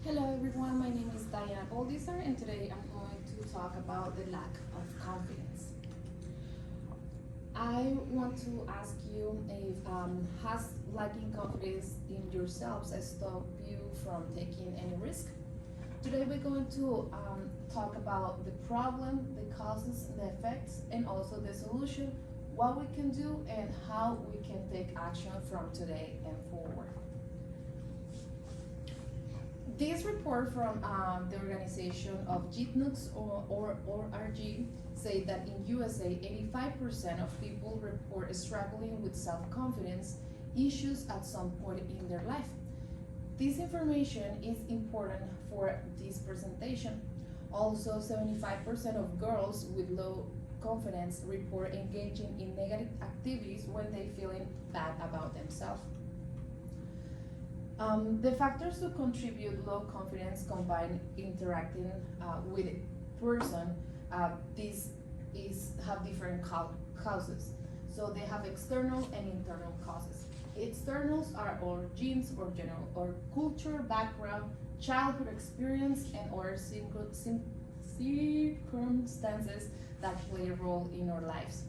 Hello everyone, my name is Diana Boldizer and today I'm going to talk about the lack of confidence. I want to ask you if has lacking confidence in yourselves stopped you from taking any risk? Today we're going to talk about the problem, the causes, the effects, and also the solution, what we can do and how we can take action from today and forward. This report from the organization of GITNUX or RG say that in USA, 85% of people report struggling with self-confidence issues at some point in their life. This information is important for this presentation. Also, 75% of girls with low confidence report engaging in negative activities when they feeling bad about themselves. The factors to contribute low confidence combine interacting with a person. These have different causes. So they have external and internal causes. Externals are our genes or general or culture, background, childhood experience, and or circumstances that play a role in our lives.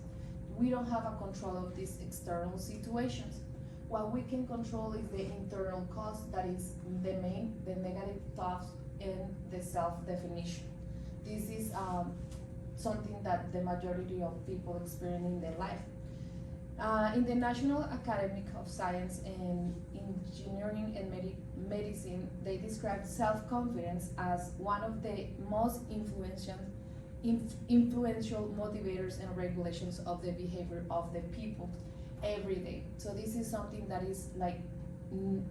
We don't have a control of these external situations. What we can control is the internal cause, that is the negative thoughts and the self-definition. This is something that the majority of people experience in their life. In the National Academy of Science and Engineering and Medicine, they describe self-confidence as one of the most influential motivators and regulations of the behavior of the people every day. So this is something that is like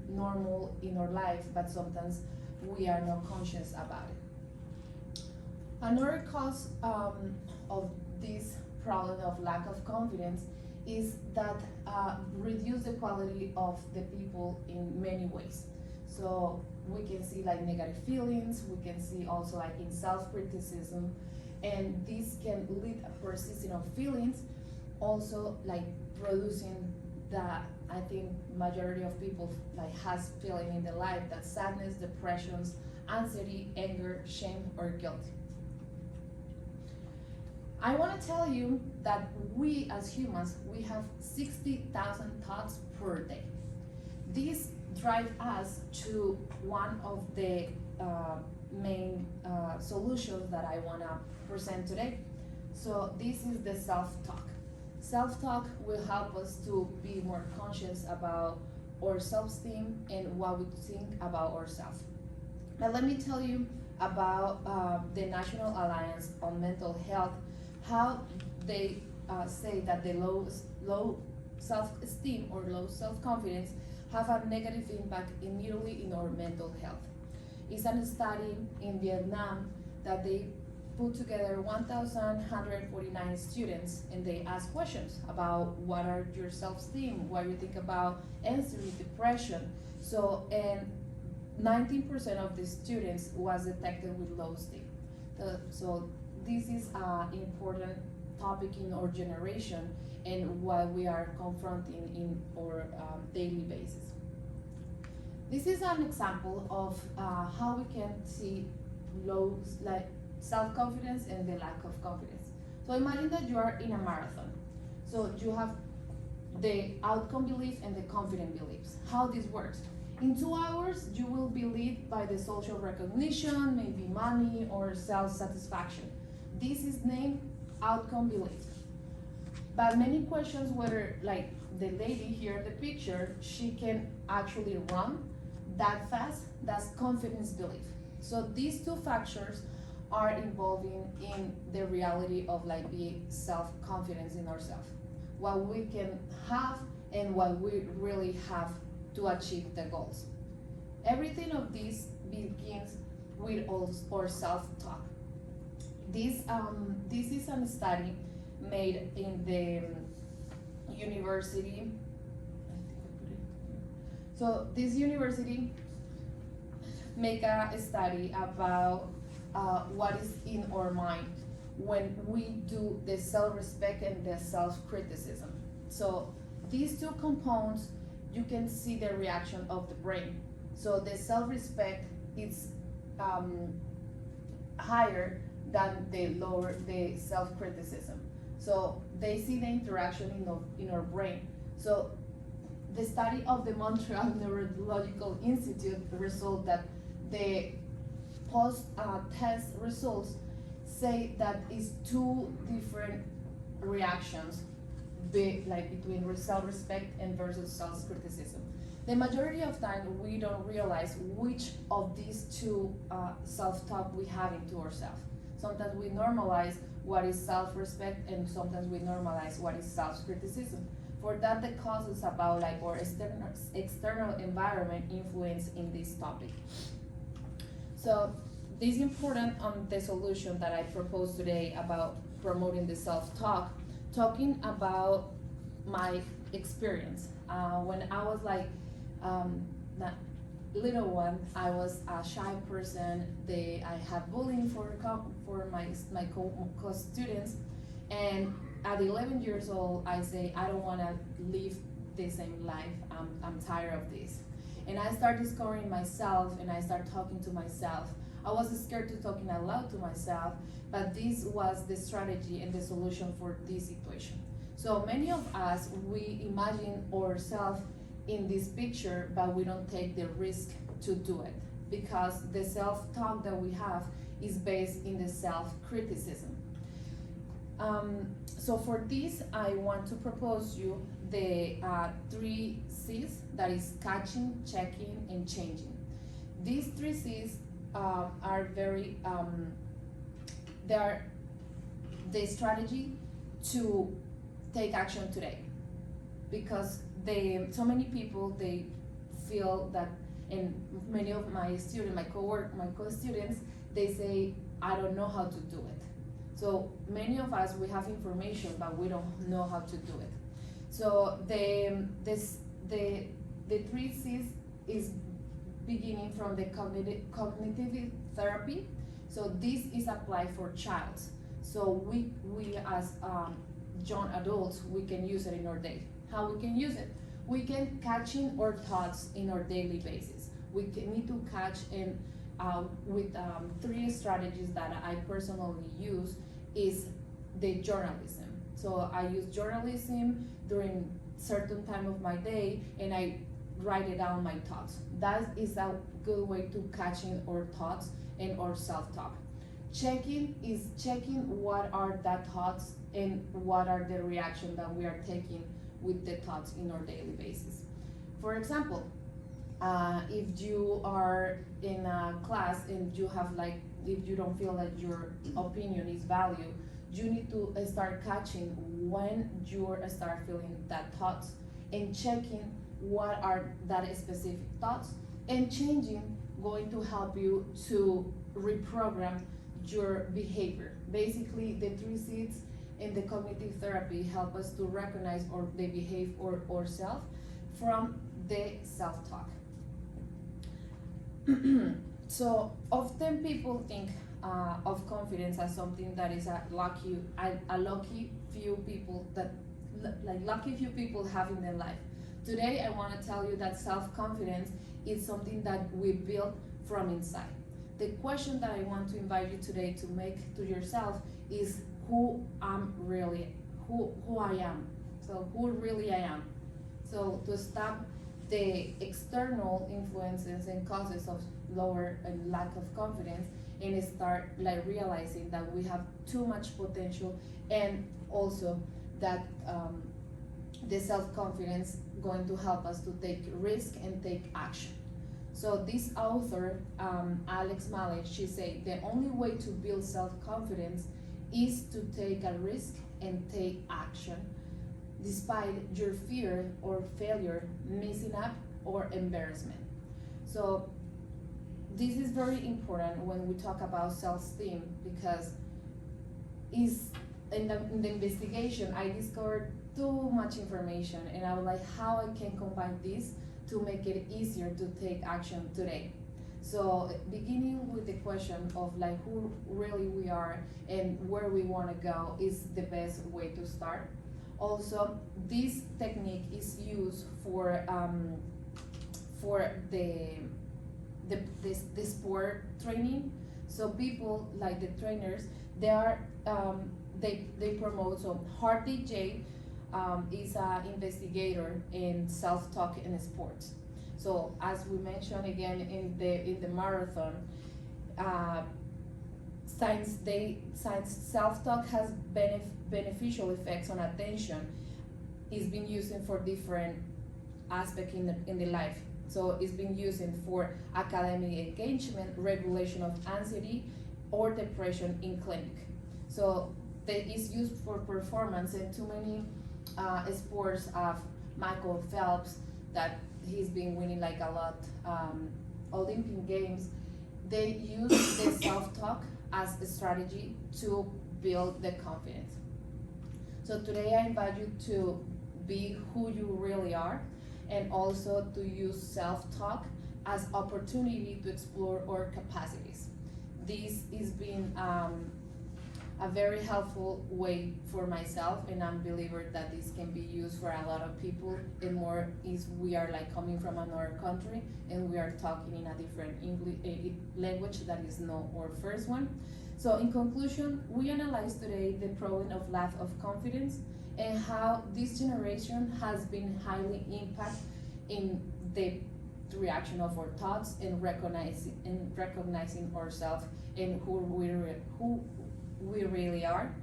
normal in our life, but sometimes we are not conscious about it. Another cause of this problem of lack of confidence is that reduce the quality of the people in many ways. So we can see like negative feelings, we can see also like in self-criticism, and this can lead a persistence of feelings, also like producing that I think majority of people like has feeling in their life, that sadness, depressions, anxiety, anger, shame, or guilt. I want to tell you that we as humans, we have 60,000 thoughts per day. These drive us to one of the main solutions that I want to present today. So this is the self-talk. Self-talk will help us to be more conscious about our self-esteem and what we think about ourselves. Now let me tell you about the National Alliance on Mental Health, how they say that the low self-esteem or low self-confidence have a negative impact immediately in our mental health. It's a study in Vietnam that they put together 1,149 students, and they ask questions about what are your self-esteem, what you think about anxiety, depression. So, and 19% of the students was detected with low esteem. So this is an important topic in our generation and what we are confronting in our daily basis. This is an example of how we can see low self-confidence and the lack of confidence. So imagine that you are in a marathon. So you have the outcome belief and the confident beliefs. How this works. In 2 hours, you will be led by the social recognition, maybe money or self-satisfaction. This is named outcome belief. But many questions whether, like the lady here in the picture, she can actually run that fast, that's confidence belief. So these two factors are involving in the reality of like being self-confidence in ourselves, what we can have and what we really have to achieve the goals. Everything of this begins with our self-talk. This is a study made in the university. So this university make a study about what is in our mind when we do the self-respect and the self-criticism. So these two components, you can see the reaction of the brain. So the self-respect it's um, higher than the self-criticism. So they see the interaction in our brain. So the study of the Montreal Neurological Institute result that the post-test results say that it's two different reactions between self-respect and versus self-criticism. The majority of time we don't realize which of these two self-talk we have into ourselves. Sometimes we normalize what is self-respect, and sometimes we normalize what is self-criticism. For that, the causes about our external environment influence in this topic. So this is important on the solution that I propose today about promoting the self-talk, talking about my experience. When I was not little one, I was a shy person. I had bullying for my co-students, and at 11 years old, I say I don't want to live the same life. I'm tired of this, and I start discovering myself, and I start talking to myself. I was scared to talking out loud to myself, but this was the strategy and the solution for this situation. So many of us, we imagine ourselves in this picture, but we don't take the risk to do it because the self-talk that we have is based in the self-criticism. So for this, I want to propose you the 3 C's, that is catching, checking, and changing. These 3 C's are very, they are the strategy to take action today, because so many people, they feel that, and many of my students, my co-students, they say, I don't know how to do it. So many of us, we have information, but we don't know how to do it. So the 3 C's is beginning from the cognitive therapy. So this is applied for child. So we as young adults, we can use it in our day. How we can use it? We can catching our thoughts in our daily basis. We need to catch in with 3 strategies that I personally use is the journalism. So I use journalism during certain time of my day, and I write it down my thoughts. That is a good way to catching our thoughts and our self-talk. Checking is checking what are the thoughts and what are the reaction that we are taking with the thoughts in our daily basis. For example, if you are in a class and you have if you don't feel that your opinion is valued, you need to start catching when you start feeling that thoughts and checking what are that specific thoughts, and changing going to help you to reprogram your behavior. Basically, the 3 C's in the cognitive therapy help us to recognize or they behave ourselves from the self-talk. So often people think of confidence as something that is a lucky few people have in their life. Today I want to tell you that self-confidence is something that we build from inside. The question that I want to invite you today to make to yourself is who I am. So who really I am. So to stop the external influences and causes of lower and lack of confidence, and start realizing that we have too much potential, and also that the self-confidence going to help us to take risk and take action. So this author, Alex Malik, she said, the only way to build self-confidence is to take a risk and take action, despite your fear or failure, messing up, or embarrassment. So this is very important when we talk about self-esteem, because in the investigation, I discovered too much information, and I was like, how I can combine this to make it easier to take action today. So beginning with the question of who really we are and where we want to go is the best way to start. Also, this technique is used for the sport training. So people like the trainers, they are they promote. So Hartley J is an investigator in self-talk in sports. So as we mentioned again in the marathon, uh, science self-talk has beneficial effects on attention. It's been used for different aspects in the life. So it's been used for academic engagement, regulation of anxiety, or depression in clinic. So it's used for performance, and too many sports of Michael Phelps that he's been winning like a lot Olympic games. They use the self-talk as a strategy to build the confidence. So today I invite you to be who you really are, and also to use self-talk as opportunity to explore our capacities. This has been a very helpful way for myself, and I'm a believer that this can be used for a lot of people, and more is we are like coming from another country and we are talking in a different English language that is not our first one. So in conclusion, we analyze today the problem of lack of confidence and how this generation has been highly impacted in the reaction of our thoughts and recognizing ourselves and who we really are.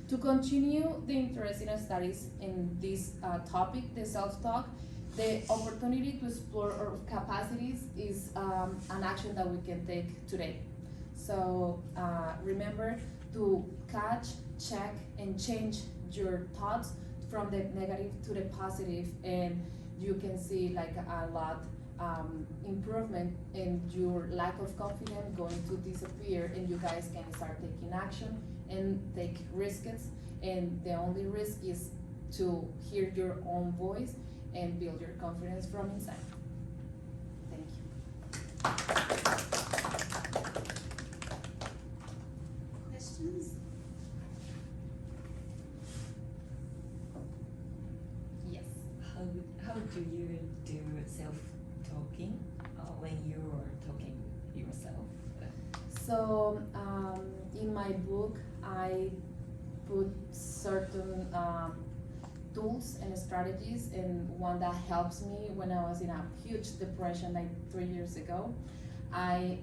To continue the interesting studies in this topic, the self-talk, the opportunity to explore our capacities is an action that we can take today. So remember to catch, check, and change your thoughts from the negative to the positive, and you can see like a lot improvement in your lack of confidence going to disappear, and you guys can start taking action and take risks. And the only risk is to hear your own voice and build your confidence from inside. Thank you. Questions? Yes. How do you do self-talking when you are talking yourself? So in my book, I put certain tools and strategies, and one that helps me when I was in a huge depression like 3 years ago. I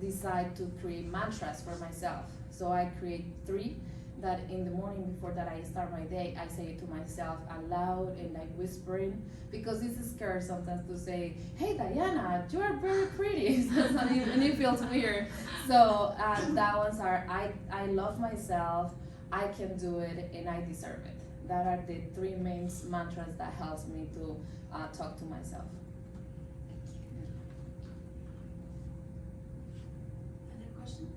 decided to create mantras for myself. So I create 3 that in the morning before that I start my day, I say it to myself aloud and like whispering, because it's scary sometimes to say, hey Diana, you are very pretty, and it feels weird. So that ones are, I love myself, I can do it, and I deserve it. That are the 3 main mantras that helps me to talk to myself. Other questions?